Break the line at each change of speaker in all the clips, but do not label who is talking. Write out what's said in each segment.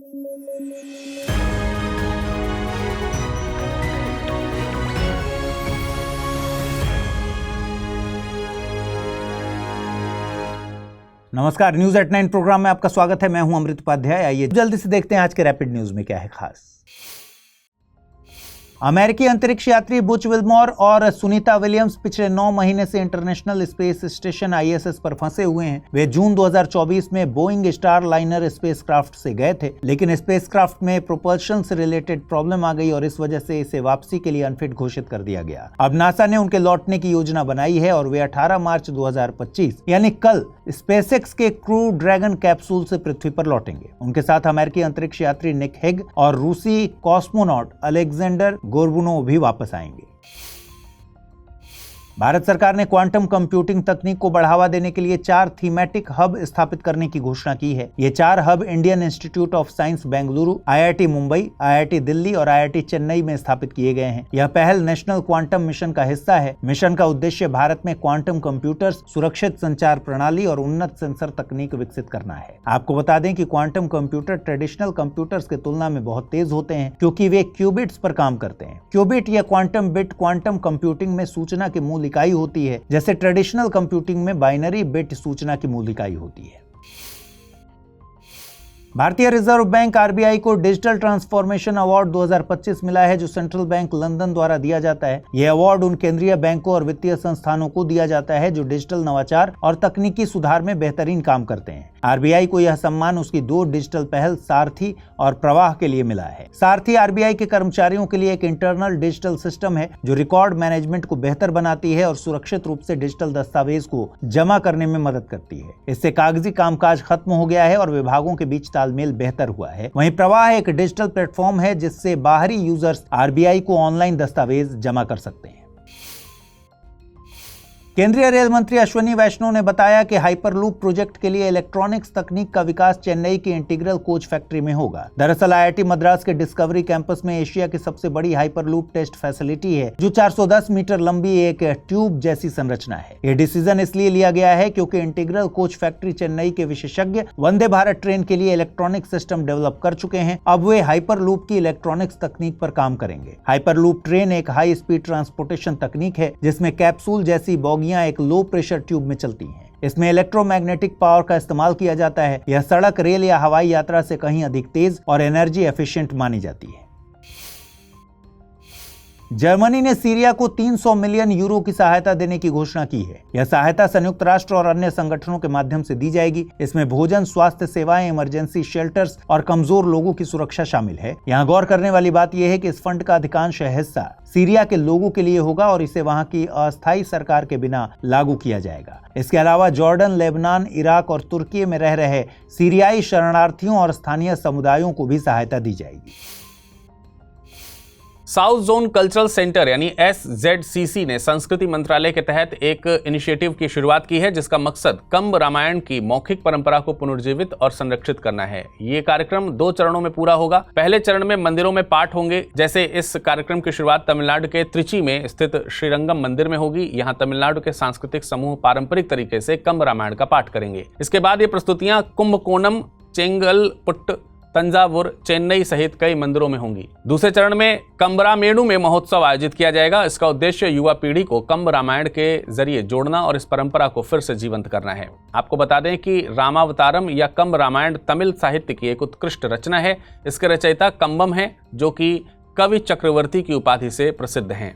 नमस्कार, news at 9 programme में आपका स्वागत है। मैं हूं अमृत उपाध्याय। आइए जल्दी से देखते हैं आज के रैपिड न्यूज में क्या है खास। अमेरिकी अंतरिक्ष यात्री बुच विल्मोर और सुनीता विलियम्स पिछले 9 महीने से इंटरनेशनल स्पेस स्टेशन ISS पर फंसे हुए हैं। वे जून 2024 में बोइंग स्टार लाइनर स्पेसक्राफ्ट से गए थे, लेकिन स्पेसक्राफ्ट में प्रोपल्शन से रिलेटेड प्रॉब्लम आ गई और इस वजह से इसे वापसी के लिए अनफिट घोषित कर दिया गया। अब नासा ने उनके लौटने की योजना बनाई है और वे 18 मार्च 2025 यानी कल स्पेसएक्स के क्रू ड्रैगन कैप्सूल से पृथ्वी पर लौटेंगे। उनके साथ अमेरिकी अंतरिक्ष यात्री निक हेग और रूसी कॉस्मोनॉट अलेक्जेंडर गोर्बुनोव भी वापस आएंगे। भारत सरकार ने क्वांटम कंप्यूटिंग तकनीक को बढ़ावा देने के लिए 4 थीमेटिक हब स्थापित करने की घोषणा की है। ये 4 hub Indian institute of science Bengaluru, IIT Mumbai, IIT Delhi और IIT चेन्नई में स्थापित किए गए हैं। यह पहल नेशनल क्वांटम मिशन का हिस्सा है। मिशन का उद्देश्य भारत में क्वांटम कंप्यूटर्स, सुरक्षित संचार प्रणाली और उन्नत सेंसर तकनीक विकसित करना है। आपको बता दें कि क्वांटम कंप्यूटर ट्रेडिशनल कंप्यूटर्स की तुलना में बहुत तेज होते हैं क्योंकि वे क्यूबिट्स पर काम करते हैं। क्यूबिट या क्वांटम बिट क्वांटम कंप्यूटिंग में सूचना की मूल इकाई होती है, जैसे ट्रेडिशनल कंप्यूटिंग में बाइनरी बिट सूचना की मूल इकाई होती है। भारतीय रिजर्व बैंक RBI को डिजिटल ट्रांसफॉर्मेशन अवार्ड 2025 मिला है, जो सेंट्रल बैंक लंदन द्वारा दिया जाता है। यह अवार्ड उन केंद्रीय बैंकों और वित्तीय संस्थानों को दिया जाता है जो डिजिटल नवाचार और तकनीकी सुधार में बेहतरीन काम करते हैं। RBI को यह सम्मान उसकी 2 डिजिटल पहल सारथी और प्रवाह के लिए मिला है। सारथी RBI के कर्मचारियों के लिए एक इंटरनल डिजिटल सिस्टम है जो रिकॉर्ड मैनेजमेंट को बेहतर बनाती है और सुरक्षित रूप से डिजिटल दस्तावेज को जमा करने में मदद करती है। इससे कागजी कामकाज खत्म हो गया है और विभागों के बीच तालमेल बेहतर हुआ है। वहीं प्रवाह एक डिजिटल प्लेटफॉर्म है जिससे बाहरी यूजर्स RBI को ऑनलाइन दस्तावेज जमा कर सकते हैं। केंद्रीय रेल मंत्री अश्विनी वैष्णव ने बताया कि हाइपरलूप प्रोजेक्ट के लिए इलेक्ट्रॉनिक्स तकनीक का विकास चेन्नई की इंटीग्रल कोच फैक्ट्री में होगा। दरअसल IIT मद्रास के डिस्कवरी कैंपस में एशिया की सबसे बड़ी हाइपरलूप टेस्ट फैसिलिटी है, जो 410 मीटर लंबी एक ट्यूब जैसी संरचना है। यह डिसीजन इसलिए लिया गया है क्योंकि इंटीग्रल कोच फैक्ट्री चेन्नई के विशेषज्ञ वंदे भारत ट्रेन के लिए इलेक्ट्रॉनिक सिस्टम डेवलप कर चुके हैं। अब वे हाइपरलूप की इलेक्ट्रॉनिक्स तकनीक पर काम करेंगे। हाइपरलूप ट्रेन एक हाई स्पीड ट्रांसपोर्टेशन तकनीक है जिसमें कैप्सूल जैसी एक लो प्रेशर ट्यूब में चलती हैं। इसमें इलेक्ट्रोमैग्नेटिक पावर का इस्तेमाल किया जाता है। यह सड़क, रेल या हवाई यात्रा से कहीं अधिक तेज और एनर्जी एफिशिएंट मानी जाती है। जर्मनी ने सीरिया को 300 मिलियन यूरो की सहायता देने की घोषणा की है। यह सहायता संयुक्त राष्ट्र और अन्य संगठनों के माध्यम से दी जाएगी। इसमें भोजन, स्वास्थ्य सेवाएं, इमरजेंसी शेल्टर्स और कमजोर लोगों की सुरक्षा शामिल है। यहाँ गौर करने वाली बात यह है कि इस फंड का अधिकांश हिस्सा सीरिया के लोगों के लिए होगा और इसे वहां की अस्थायी सरकार के बिना लागू किया जाएगा। इसके अलावा जॉर्डन, लेबनान, इराक और तुर्की में रह रहे सीरियाई शरणार्थियों और स्थानीय समुदायों को भी सहायता दी जाएगी।
साउथ जोन कल्चरल सेंटर यानी SZCC ने संस्कृति मंत्रालय के तहत एक इनिशिएटिव की शुरुआत की है जिसका मकसद कंब रामायण की मौखिक परंपरा को पुनर्जीवित और संरक्षित करना है। ये कार्यक्रम 2 चरणों में पूरा होगा। पहले चरण में मंदिरों में पाठ होंगे। जैसे इस कार्यक्रम की शुरुआत तमिलनाडु के त्रिची में स्थित श्रीरंगम मंदिर में होगी। यहाँ तमिलनाडु के सांस्कृतिक समूह पारंपरिक तरीके से कंब रामायण का पाठ करेंगे। इसके बाद ये प्रस्तुतियां कुंभकोणम, चेंगलपुट्ट, तंजावुर, चेन्नई सहित कई मंदिरों में होंगी। दूसरे चरण में कंबरामेणु में महोत्सव आयोजित किया जाएगा। इसका उद्देश्य युवा पीढ़ी को कंब रामायण के जरिए जोड़ना और इस परंपरा को फिर से जीवंत करना है। आपको बता दें कि रामावतारम या कंब रामायण तमिल साहित्य की एक उत्कृष्ट रचना है। इसके रचयिता कंबम है जो कि कवि चक्रवर्ती की उपाधि से प्रसिद्ध हैं।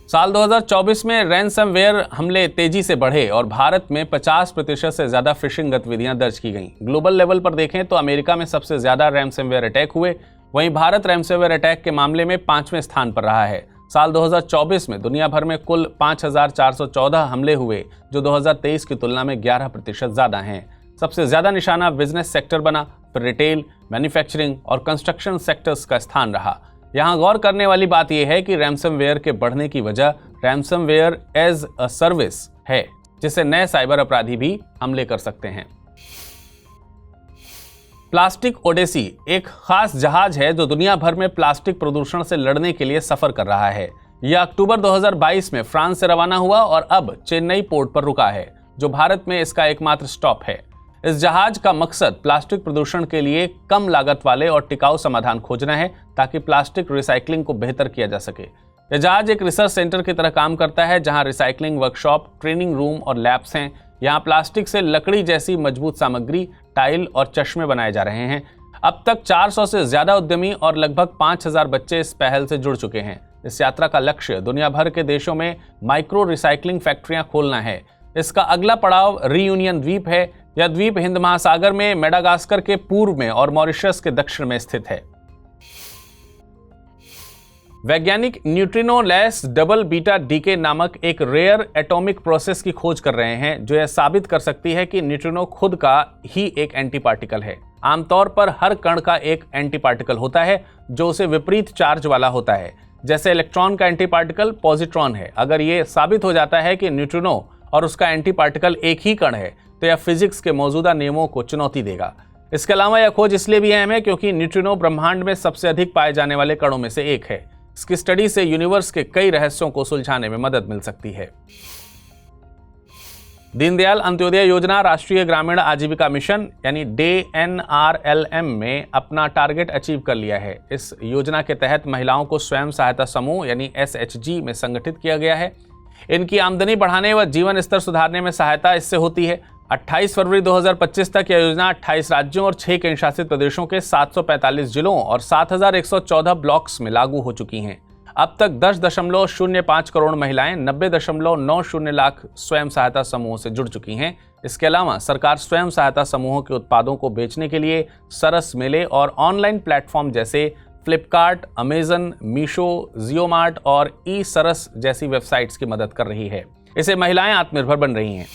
साल 2024 में रैनसमवेयर हमले तेजी से बढ़े और भारत में 50% से ज्यादा फिशिंग गतिविधियां दर्ज की गईं। ग्लोबल लेवल पर देखें तो अमेरिका में सबसे ज्यादा रैनसमवेयर अटैक हुए, वहीं भारत रैनसमवेयर अटैक के मामले में 5वें स्थान पर रहा है। साल 2024 में दुनिया भर में कुल 5414 हमले हुए, जो 2023 की तुलना में 11% ज्यादा हैं। सबसे ज्यादा निशाना बिजनेस सेक्टर बना, फिर रिटेल, मैन्युफैक्चरिंग और कंस्ट्रक्शन सेक्टर्स का स्थान रहा। यहाँ गौर करने वाली बात यह है कि रैनसमवेयर के बढ़ने की वजह रैनसमवेयर एज अ सर्विस है, जिससे नए साइबर अपराधी भी हमले कर सकते हैं। प्लास्टिक ओडेसी एक खास जहाज है जो दुनिया भर में प्लास्टिक प्रदूषण से लड़ने के लिए सफर कर रहा है। यह अक्टूबर 2022 में फ्रांस से रवाना हुआ और अब चेन्नई पोर्ट पर रुका है, जो भारत में इसका एकमात्र स्टॉप है। इस जहाज का मकसद प्लास्टिक प्रदूषण के लिए कम लागत वाले और टिकाऊ समाधान खोजना है ताकि प्लास्टिक रिसाइकलिंग को बेहतर किया जा सके। यह जहाज एक रिसर्च सेंटर की तरह काम करता है जहां रिसाइकलिंग वर्कशॉप, ट्रेनिंग रूम और लैब्स हैं। यहाँ प्लास्टिक से लकड़ी जैसी मजबूत सामग्री, टाइल और चश्मे बनाए जा रहे हैं। अब तक 400 से ज्यादा उद्यमी और लगभग 5000 बच्चे इस पहल से जुड़ चुके हैं। इस यात्रा का लक्ष्य दुनिया भर के देशों में माइक्रो रिसाइकलिंग फैक्ट्रियां खोलना है। इसका अगला पड़ाव रियूनियन द्वीप है। यह द्वीप हिंद महासागर में, मेडागास्कर के पूर्व में और मॉरिशस के दक्षिण में स्थित है। वैज्ञानिक neutrino less double beta decay नामक एक रेयर एटॉमिक प्रोसेस की खोज कर रहे हैं जो यह साबित कर सकती है कि न्यूट्रिनो खुद का ही एक एंटी पार्टिकल है। आमतौर पर हर कण का एक एंटी पार्टिकल होता है जो उसे विपरीत चार्ज वाला होता है। जैसे इलेक्ट्रॉन का एंटी पार्टिकल पॉजिट्रॉन है। अगर यह साबित हो जाता है कि न्यूट्रिनो और उसका एंटी पार्टिकल एक ही कण है तो यह फिजिक्स के मौजूदा नियमों को चुनौती देगा। इसके अलावा यह खोज इसलिए भी अहम है क्योंकि न्यूट्रिनो ब्रह्मांड में सबसे अधिक पाए जाने वाले कणों में से एक है। इसकी स्टडी से यूनिवर्स के कई रहस्यों को सुलझाने में मदद मिल सकती है। दीनदयाल अंत्योदय योजना राष्ट्रीय ग्रामीण आजीविका मिशन यानी DNRLM में अपना टारगेट अचीव कर लिया है। इस योजना के तहत महिलाओं को स्वयं सहायता समूह यानी SHG में संगठित किया गया है। इनकी आमदनी बढ़ाने व जीवन स्तर सुधारने में सहायता इससे होती है। 28 फरवरी 2025 तक यह योजना 28 राज्यों और 6 केंद्र शासित प्रदेशों के 745 जिलों और 7114 ब्लॉक्स में लागू हो चुकी हैं। अब तक 10.05 करोड़ महिलाएं 90.90 लाख स्वयं सहायता समूहों से जुड़ चुकी हैं। इसके अलावा सरकार स्वयं सहायता समूहों के उत्पादों को बेचने के लिए सरस मेले और ऑनलाइन प्लेटफॉर्म जैसे फ्लिपकार्ट, अमेजन, मीशो, जियोमार्ट और ई सरस जैसी वेबसाइट्स की मदद कर रही है। इससे महिलाएं आत्मनिर्भर बन रही हैं।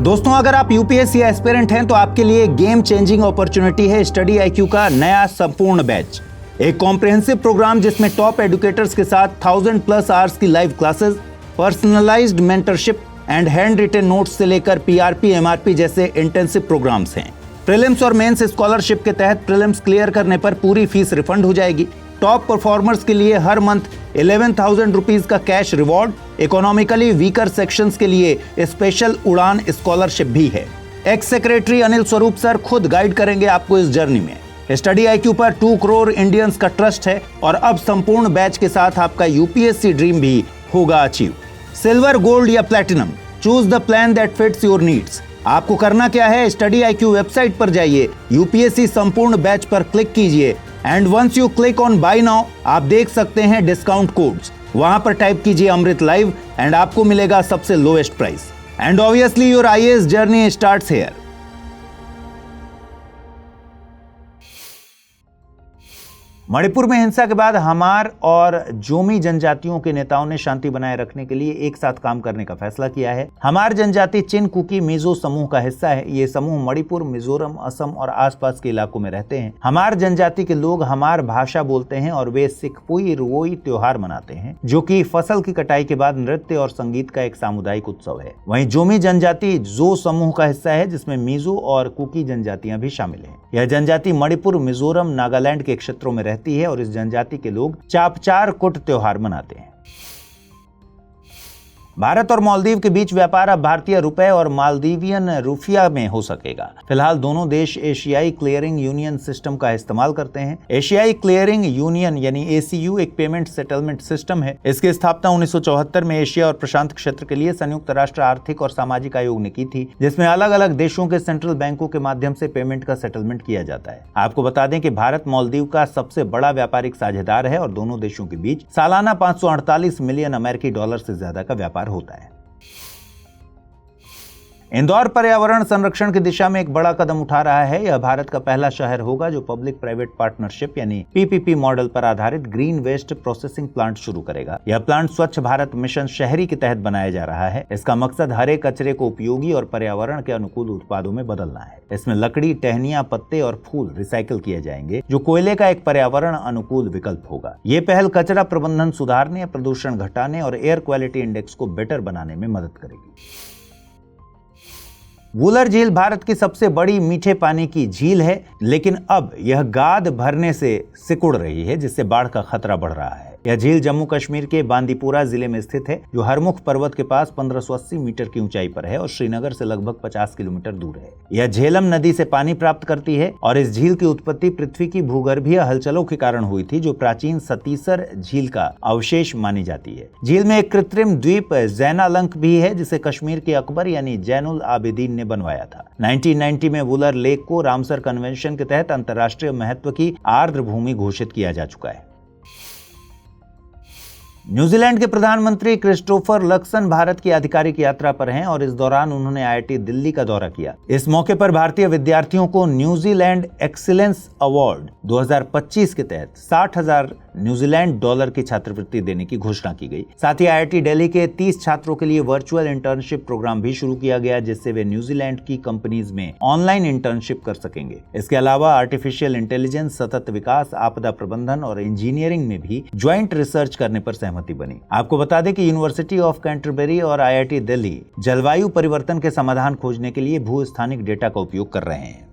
दोस्तों, अगर आप यूपीएससी एस्पिरेंट हैं तो आपके लिए गेम चेंजिंग अपॉर्चुनिटी है स्टडी IQ का नया संपूर्ण बैच। एक कॉम्प्रिहेंसिव प्रोग्राम जिसमें टॉप एडुकेटर्स के साथ 1000+ आवर्स की live classes, personalised mentorship and hand written notes से लेकर PRP, MRP जैसे इंटेंसिव प्रोग्राम्स हैं। प्रीलिम्स और मेंस स्कॉलरशिप के तहत प्रीलिम्स क्लियर करने पर पूरी फीस रिफंड हो जाएगी। टॉप परफॉर्मर्स के लिए हर मंथ 11,000 रुपीज का cash reward. Economically weaker sections के लिए स्पेशल उड़ान स्कॉलरशिप भी है। X secretary Anil Swarup sir खुद गाइड करेंगे आपको इस जर्नी में। स्टडी IQ पर 2 करोड़ इंडियंस का ट्रस्ट है और अब संपूर्ण बैच के साथ आपका यूपीएससी ड्रीम भी होगा अचीव। सिल्वर, गोल्ड या platinum, choose the plan that fits your needs. आपको करना क्या है, स्टडी IQ वेबसाइट पर जाइए, यूपीएससी संपूर्ण बैच पर क्लिक कीजिए and once you click on buy now आप देख सकते हैं डिस्काउंट कोड्स। वहां पर टाइप कीजिए अमृत लाइव एंड आपको मिलेगा सबसे lowest price. And obviously your IAS journey starts here. Manipur में हिंसा के बाद हमार और जोमी जनजातियों के नेताओं ने शांति बनाए रखने के लिए एक साथ काम करने का फैसला किया है। हमार जनजाति चिन कुकी मिजो समूह का हिस्सा है। ये समूह मणिपुर, मिजोरम, असम और आसपास के इलाकों में रहते हैं। हमार जनजाति के लोग हमार भाषा बोलते हैं और वे सिखपुई रुओई त्योहार मनाते हैं जो कि फसल की कटाई के बाद नृत्य और संगीत का एक सामुदायिक उत्सव है। वहीं जोमी जनजाति जो समूह का हिस्सा है जिसमें मिजो और कुकी जनजातियां भी शामिल हैं। यह जनजाति मणिपुर, मिजोरम, नागालैंड के क्षेत्रों में रहती है और इस जनजाति के लोग चापचार कुट त्योहार मनाते हैं। भारत और मालदीव के बीच व्यापार अब भारतीय रुपए और मालदीवियन रुपया में हो सकेगा। फिलहाल दोनों देश एशियाई क्लियरिंग यूनियन सिस्टम का इस्तेमाल करते हैं। एशियाई क्लियरिंग यूनियन यानी ACU एक पेमेंट सेटलमेंट सिस्टम है। इसकी स्थापना 1974 में एशिया और प्रशांत क्षेत्र के लिए संयुक्त राष्ट्र आर्थिक और सामाजिक आयोग ने की थी, जिसमें अलग अलग देशों के सेंट्रल बैंकों के माध्यम से पेमेंट का सेटलमेंट किया जाता है। आपको बता दें कि भारत मालदीव का सबसे बड़ा व्यापारिक साझेदार है और दोनों देशों के बीच सालाना 548 मिलियन अमेरिकी डॉलर से ज्यादा का व्यापार होता है। इंदौर पर्यावरण संरक्षण की दिशा में एक बड़ा कदम उठा रहा है। यह भारत का पहला शहर होगा जो पब्लिक प्राइवेट पार्टनरशिप यानी PPP मॉडल पर आधारित ग्रीन वेस्ट प्रोसेसिंग प्लांट शुरू करेगा। यह प्लांट स्वच्छ भारत मिशन शहरी के तहत बनाया जा रहा है। इसका मकसद हरे कचरे को उपयोगी और पर्यावरण के अनुकूल उत्पादों में बदलना है। इसमें लकड़ी, टहनियां, पत्ते और फूल रिसाइकिल किए जाएंगे जो कोयले का एक पर्यावरण अनुकूल विकल्प होगा। ये पहल कचरा प्रबंधन सुधारने, प्रदूषण घटाने और एयर क्वालिटी इंडेक्स को बेटर बनाने में मदद करेगी। वुलर झील भारत की सबसे बड़ी मीठे पानी की झील है, लेकिन अब यह गाद भरने से सिकुड़ रही है जिससे बाढ़ का खतरा बढ़ रहा है। यह झील जम्मू कश्मीर के बांदीपुरा जिले में स्थित है, जो हरमुख पर्वत के पास 1580 मीटर की ऊंचाई पर है और श्रीनगर से लगभग 50 किलोमीटर दूर है। यह झेलम नदी से पानी प्राप्त करती है और इस झील की उत्पत्ति पृथ्वी की भूगर्भीय हलचलों के कारण हुई थी, जो प्राचीन सतीसर झील का अवशेष मानी जाती है। झील में एक कृत्रिम द्वीप जैनालंक भी है, जिसे कश्मीर के अकबर यानी जैनुल आबिदीन ने बनवाया था। 1990 में वुलर लेक को रामसर कन्वेंशन के तहत अंतर्राष्ट्रीय महत्व की आर्द्र भूमि घोषित किया जा चुका है। न्यूजीलैंड के प्रधानमंत्री क्रिस्टोफर लक्सन भारत की आधिकारिक यात्रा पर हैं और इस दौरान उन्होंने IIT दिल्ली का दौरा किया। इस मौके पर भारतीय विद्यार्थियों को न्यूजीलैंड एक्सीलेंस अवार्ड 2025 के तहत 60,000 न्यूजीलैंड डॉलर की छात्रवृत्ति देने की घोषणा की गई। साथ ही IIT दिल्ली के 30 छात्रों के लिए वर्चुअल इंटर्नशिप प्रोग्राम भी शुरू किया गया, जिससे वे न्यूजीलैंड की कंपनीज में ऑनलाइन इंटर्नशिप कर सकेंगे। इसके अलावा आर्टिफिशियल इंटेलिजेंस, सतत विकास, आपदा प्रबंधन और इंजीनियरिंग में भी ज्वाइंट रिसर्च करने पर सहमति बनी। आपको बता दें कि यूनिवर्सिटी ऑफ कैंटरबरी और IIT दिल्ली जलवायु परिवर्तन के समाधान खोजने के लिए भूस्थानिक डेटा का उपयोग कर रहे हैं।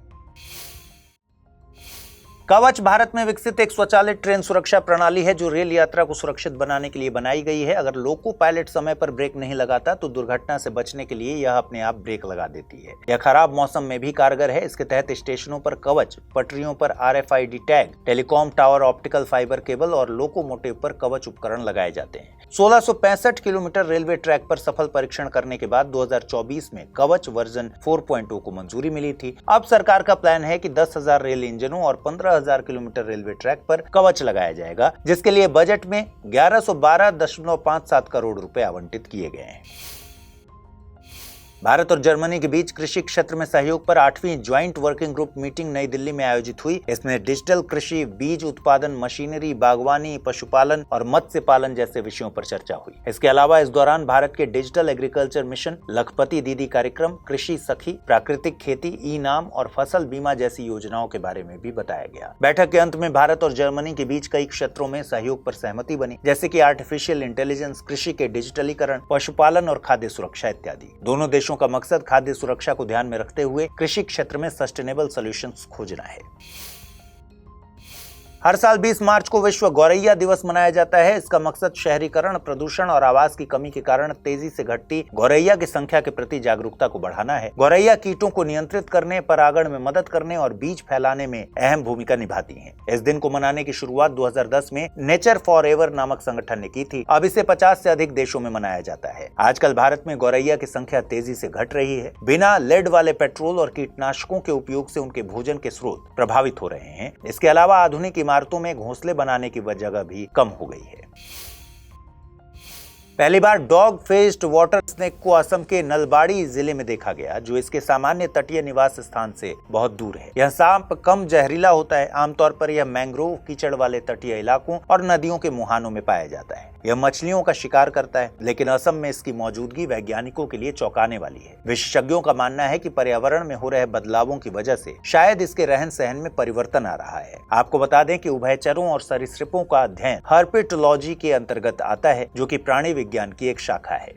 कवच भारत में विकसित एक स्वचालित ट्रेन सुरक्षा प्रणाली है, जो रेल यात्रा को सुरक्षित बनाने के लिए बनाई गई है। अगर लोको पायलट समय पर ब्रेक नहीं लगाता तो दुर्घटना से बचने के लिए यह अपने आप ब्रेक लगा देती है। यह खराब मौसम में भी कारगर है। इसके तहत स्टेशनों पर कवच, पटरियों पर RFID tag, telecom tower, optical fibre cable और लोकोमोटिव पर कवच उपकरण लगाए जाते हैं। 1665 किलोमीटर रेलवे ट्रैक पर सफल परीक्षण करने के बाद 2024 में कवच वर्जन 4.0 को मंजूरी मिली थी। अब सरकार का प्लान है कि 10,000 रेल इंजनों और 15,000 किलोमीटर रेलवे ट्रैक पर कवच लगाया जाएगा, जिसके लिए बजट में 1112.57 करोड़ रुपए आवंटित किए गए हैं। भारत और जर्मनी के बीच कृषि क्षेत्र में सहयोग पर 8वीं ज्वाइंट वर्किंग ग्रुप मीटिंग नई दिल्ली में आयोजित हुई। इसमें डिजिटल कृषि, बीज उत्पादन, मशीनरी, बागवानी, पशुपालन और मत्स्य पालन जैसे विषयों पर चर्चा हुई। इसके अलावा इस दौरान भारत के डिजिटल एग्रीकल्चर मिशन, लखपति दीदी कार्यक्रम, कृषि सखी, प्राकृतिक खेती, ई-नाम और फसल बीमा जैसी योजनाओं के बारे में भी बताया गया। बैठक के अंत में भारत और जर्मनी के बीच कई क्षेत्रों में सहयोग पर सहमति बनी, जैसे कि आर्टिफिशियल इंटेलिजेंस, कृषि के डिजिटलीकरण, पशुपालन और खाद्य सुरक्षा इत्यादि। दोनों देशों का मकसद खाद्य सुरक्षा को ध्यान में रखते हुए कृषि क्षेत्र में सस्टेनेबल सॉल्यूशंस खोजना है। हर साल 20 मार्च को विश्व गौरैया दिवस मनाया जाता है। इसका मकसद शहरीकरण, प्रदूषण और आवास की कमी के कारण तेजी से घटती गौरैया की संख्या के प्रति जागरूकता को बढ़ाना है। गौरैया कीटों को नियंत्रित करने, परागण में मदद करने और बीज फैलाने में अहम भूमिका निभाती हैं। इस दिन को मनाने की शुरुआत 2010 में नेचर फॉरएवर नामक संगठन ने की थी। अब इसे 50 से अधिक देशों में मनाया जाता है। आजकल भारत में गौरैया की संख्या तेजी से घट रही है। बिना लेड वाले पेट्रोल और कीटनाशकों के उपयोग से उनके भोजन के स्रोत प्रभावित हो रहे हैं। इसके अलावा आधुनिक इमारतों में घोंसले बनाने की जगह भी कम हो गई है। पहली बार डॉग फेस्ड वाटर स्नेक को असम के नलबाड़ी जिले में देखा गया, जो इसके सामान्य तटीय निवास स्थान से बहुत दूर है। यह सांप कम जहरीला होता है। आमतौर पर यह मैंग्रोव, कीचड़ वाले तटीय इलाकों और नदियों के मुहानों में पाया जाता है। यह मछलियों का शिकार करता है, लेकिन असम में इसकी मौजूदगी वैज्ञानिकों के लिए चौंकाने वाली है। विशेषज्ञों का मानना है कि पर्यावरण में हो रहे बदलावों की वजह से शायद इसके रहन सहन में परिवर्तन आ रहा है। आपको बता दें कि उभयचरों और सरीसृपों का अध्ययन हर्पेटोलॉजी के अंतर्गत आता है, जो कि प्राणी विज्ञान की एक शाखा है।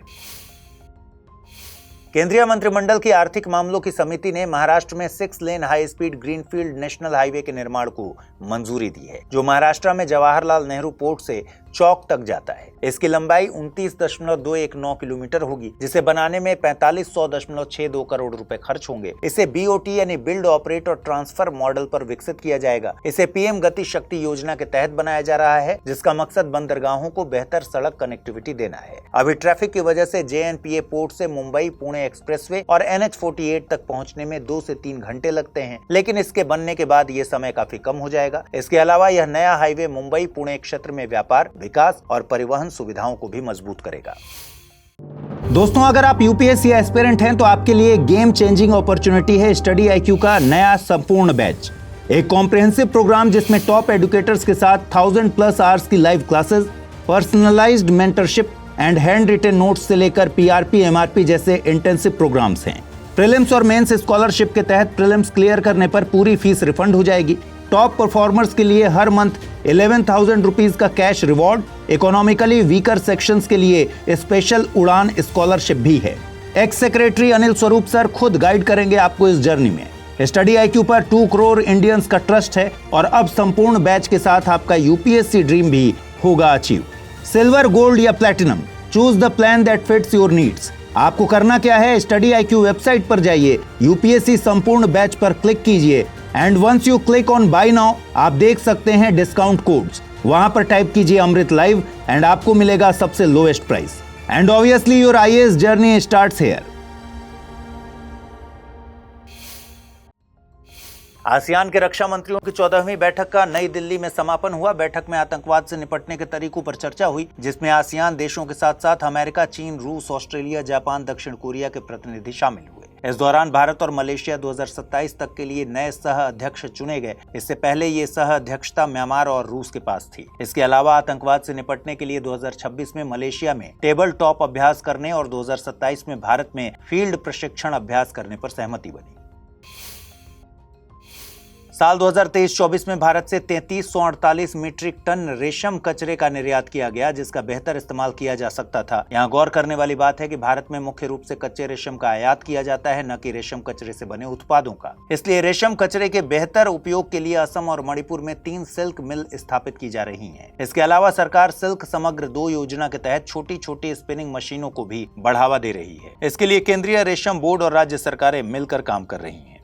केंद्रीय मंत्रिमंडल की आर्थिक मामलों की समिति ने महाराष्ट्र में 6 lane high speed greenfield national highway के निर्माण को मंजूरी दी है, जो महाराष्ट्र में जवाहरलाल नेहरू पोर्ट से चौक तक जाता है। इसकी लंबाई 29.219 किलोमीटर होगी, जिसे बनाने में 4500.62 करोड़ रुपए खर्च होंगे। इसे BOT यानी बिल्ड, ऑपरेट और ट्रांसफर मॉडल पर विकसित किया जाएगा। इसे PM गति शक्ति योजना के तहत बनाया जा रहा है, जिसका मकसद बंदरगाहों को बेहतर सड़क कनेक्टिविटी देना है। अभी ट्रैफिक की वजह से JNPA पोर्ट से मुंबई पुणे एक्सप्रेसवे और NH48 तक पहुंचने में 2 से 3 घंटे लगते हैं, लेकिन इसके बनने के बाद ये समय काफी कम हो जाएगा। इसके अलावा यह नया हाईवे मुंबई पुणे क्षेत्र में व्यापार, विकास और परिवहन सुविधाओं को भी मजबूत करेगा। दोस्तों, अगर आप UPSC एस्पिरेंट हैं तो आपके लिए गेम चेंजिंग अपॉर्चुनिटी है स्टडी IQ का नया संपूर्ण बैच। एक कॉम्प्रिहेंसिव प्रोग्राम जिसमें टॉप एडुकेटर्स के साथ 1000+ आवर्स की live classes, personalised mentorship and hand written notes से लेकर PRP, MRP जैसे इंटेंसिव प्रोग्राम्स हैं। प्रीलिम्स और मेंस स्कॉलरशिप के तहत प्रीलिम्स क्लियर करने पर पूरी फीस रिफंड हो जाएगी। टॉप परफॉर्मर्स के लिए हर मंथ 11,000 रुपीज का cash reward, economically weaker sections के लिए स्पेशल उड़ान स्कॉलरशिप भी है। X secretary Anil Swarup sir खुद गाइड करेंगे आपको इस जर्नी में। स्टडी IQ पर 2 करोड़ इंडियंस का ट्रस्ट है और अब संपूर्ण बैच के साथ आपका UPSC ड्रीम भी होगा अचीव। सिल्वर, गोल्ड या platinum, choose the plan that fits your needs. आपको करना क्या है, स्टडी IQ वेबसाइट पर जाइए, UPSC संपूर्ण बैच पर क्लिक कीजिए and once you click on buy now, आप देख सकते हैं डिस्काउंट कोड्स। वहां पर टाइप कीजिए अमृत लाइव एंड आपको मिलेगा सबसे lowest price. And obviously your IAS journey starts here. ASEAN के रक्षा मंत्रियों की 14वीं बैठक का नई दिल्ली में समापन हुआ। बैठक में आतंकवाद से निपटने के तरीकों पर चर्चा हुई, जिसमें आसियान देशों के साथ साथ अमेरिका, चीन, रूस, ऑस्ट्रेलिया, जापान, दक्षिण कोरिया के प्रतिनिधि शामिल हुए। इस दौरान भारत और मलेशिया 2027 तक के लिए नए सह अध्यक्ष चुने गए। इससे पहले ये सह अध्यक्षता म्यांमार और रूस के पास थी। इसके अलावा आतंकवाद से निपटने के लिए 2026 में मलेशिया में टेबल टॉप अभ्यास करने और 2027 में भारत में फील्ड प्रशिक्षण अभ्यास करने पर सहमति बनी। साल 2023-24 में भारत से 3348 मीट्रिक टन रेशम कचरे का निर्यात किया गया, जिसका बेहतर इस्तेमाल किया जा सकता था। यहाँ गौर करने वाली बात है कि भारत में मुख्य रूप से कच्चे रेशम का आयात किया जाता है, न कि रेशम कचरे से बने उत्पादों का। इसलिए रेशम कचरे के बेहतर उपयोग के लिए असम और मणिपुर में 3 सिल्क मिल स्थापित की जा रही हैं। इसके अलावा सरकार सिल्क समग्र 2 योजना के तहत छोटी छोटी स्पिनिंग मशीनों को भी बढ़ावा दे रही है। इसके लिए केंद्रीय रेशम बोर्ड और राज्य सरकारें मिलकर काम कर रही हैं।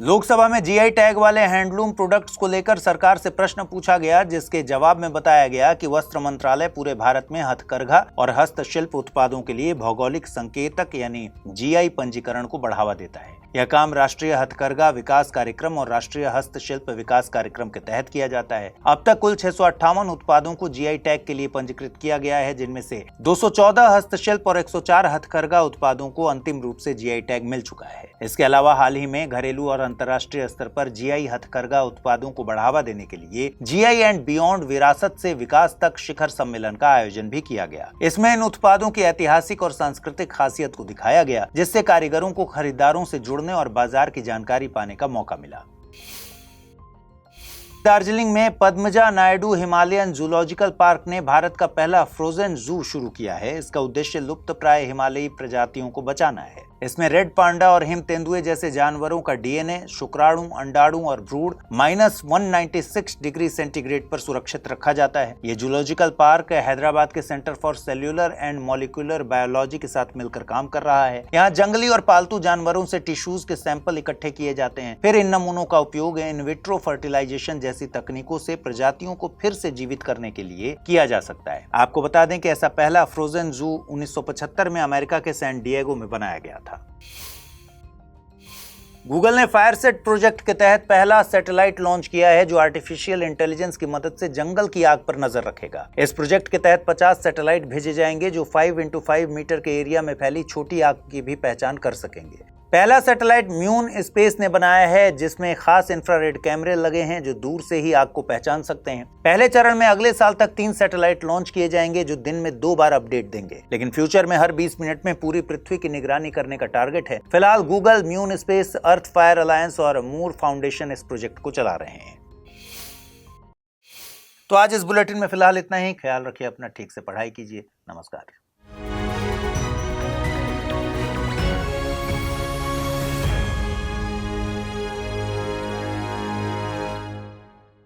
लोकसभा में GI टैग वाले हैंडलूम प्रोडक्ट्स को लेकर सरकार से प्रश्न पूछा गया, जिसके जवाब में बताया गया कि वस्त्र मंत्रालय पूरे भारत में हथकरघा और हस्तशिल्प उत्पादों के लिए भौगोलिक संकेतक यानी GI पंजीकरण को बढ़ावा देता है। यह काम राष्ट्रीय हथकरघा विकास कार्यक्रम और राष्ट्रीय हस्तशिल्प विकास कार्यक्रम के तहत किया जाता है। अब तक कुल 658 उत्पादों को GI टैग के लिए पंजीकृत किया गया है, जिनमें से 214 हस्तशिल्प और 104 हथकरघा उत्पादों को अंतिम रूप से GI टैग मिल चुका है। इसके अलावा हाल ही में घरेलू और अंतर्राष्ट्रीय स्तर पर GI हथकरघा उत्पादों को बढ़ावा देने के लिए GI एंड बियॉन्ड विरासत से विकास तक शिखर सम्मेलन का आयोजन भी किया गया। इसमें इन उत्पादों की ऐतिहासिक और सांस्कृतिक खासियत को दिखाया गया, जिससे कारीगरों को खरीदारों से जुड़ने और बाजार की जानकारी पाने का मौका मिला। दार्जिलिंग में Padmaja Naidu Himalayan zoological park ने भारत का पहला फ्रोजन जू शुरू किया है। इसका उद्देश्य लुप्तप्राय हिमालयी प्रजातियों को बचाना है। इसमें रेड पांडा और हिम तेंदुए जैसे जानवरों का DNA, शुक्राणु, अंडाणु और भ्रूण -196 डिग्री सेंटीग्रेड पर सुरक्षित रखा जाता है। ये जूलॉजिकल पार्क हैदराबाद के centre for cellular and molecular biology के साथ मिलकर काम कर रहा है। यहाँ जंगली और पालतू जानवरों से टिश्यूज के सैंपल इकट्ठे किए जाते हैं। फिर इन नमूनों का उपयोग इन विट्रो फर्टिलाइजेशन जैसी तकनीकों से प्रजातियों को फिर से जीवित करने के लिए किया जा सकता है। आपको बता दें कि ऐसा पहला फ्रोजन जू 1975 में अमेरिका के सैन डिएगो में बनाया गया था। गूगल ने फायरसेट प्रोजेक्ट के तहत पहला सैटेलाइट लॉन्च किया है, जो आर्टिफिशियल इंटेलिजेंस की मदद से जंगल की आग पर नजर रखेगा। इस प्रोजेक्ट के तहत 50 सैटेलाइट भेजे जाएंगे, जो 5 × 5 मीटर के एरिया में फैली छोटी आग की भी पहचान कर सकेंगे। पहला सैटेलाइट म्यून स्पेस ने बनाया है, जिसमें खास इंफ्रारेड कैमरे लगे हैं जो दूर से ही आग को पहचान सकते हैं। पहले चरण में अगले साल तक 3 सैटेलाइट लॉन्च किए जाएंगे, जो दिन में 2 बार अपडेट देंगे। लेकिन फ्यूचर में हर 20 मिनट में पूरी पृथ्वी की निगरानी करने का टारगेट है। फिलहाल गूगल, म्यून स्पेस, अर्थ फायर अलायंस और मूर फाउंडेशन इस प्रोजेक्ट को चला रहे हैं। तो आज इस बुलेटिन में फिलहाल इतना ही। ख्याल रखिए अपना, ठीक से पढ़ाई कीजिए। नमस्कार।